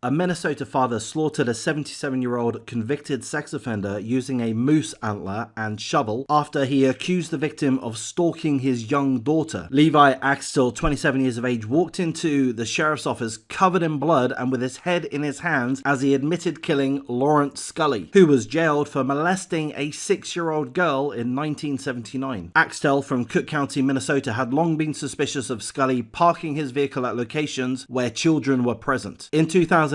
A Minnesota father slaughtered a 77-year-old convicted sex offender using a moose antler and shovel after he accused the victim of stalking his young daughter. Levi Axtell, 27 years of age, walked into the sheriff's office covered in blood and with his head in his hands as he admitted killing Lawrence Scully, who was jailed for molesting a 6-year-old girl in 1979. Axtell from Cook County, Minnesota, had long been suspicious of Scully parking his vehicle at locations where children were present. In 2018,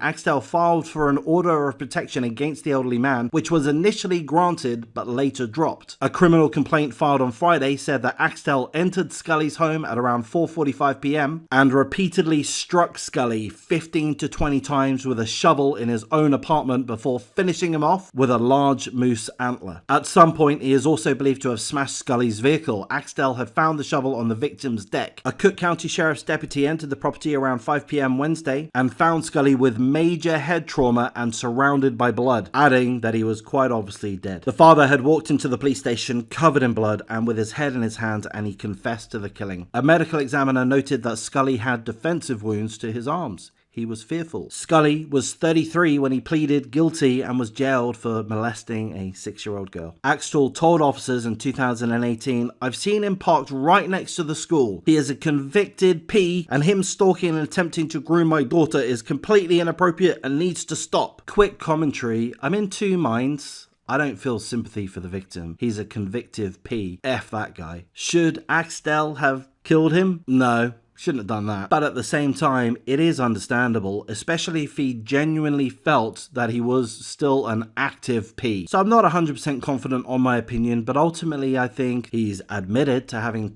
Axtell filed for an order of protection against the elderly man, which was initially granted but later dropped. A criminal complaint filed on Friday said that Axtell entered Scully's home at around 4:45 p.m. and repeatedly struck Scully 15 to 20 times with a shovel in his own apartment before finishing him off with a large moose antler. At some point, he is also believed to have smashed Scully's vehicle. Axtell had found the shovel on the victim's deck. A Cook County Sheriff's deputy entered the property around 5 p.m. Wednesday and found Scully with major head trauma and surrounded by blood, adding that he was quite obviously dead. The father had walked into the police station covered in blood and with his head in his hands, and he confessed to the killing. A medical examiner noted that Scully had defensive wounds to his arms. He was fearful. Scully was 33 when he pleaded guilty and was jailed for molesting a 6-year-old girl. Axtell told officers in 2018, "I've seen him parked right next to the school. He is a convicted P, and him stalking and attempting to groom my daughter is completely inappropriate and needs to stop." Quick commentary: I'm in two minds. I don't feel sympathy for the victim. He's a convictive P. F that guy. Should Axtell have killed him? No. Shouldn't have done that. But at the same time, it is understandable, especially if he genuinely felt that he was still an active P. So I'm not 100% confident on my opinion, but ultimately I think he's admitted to having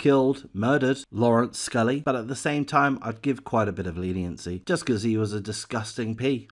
murdered Lawrence Scully. But at the same time, I'd give quite a bit of leniency, just because he was a disgusting P.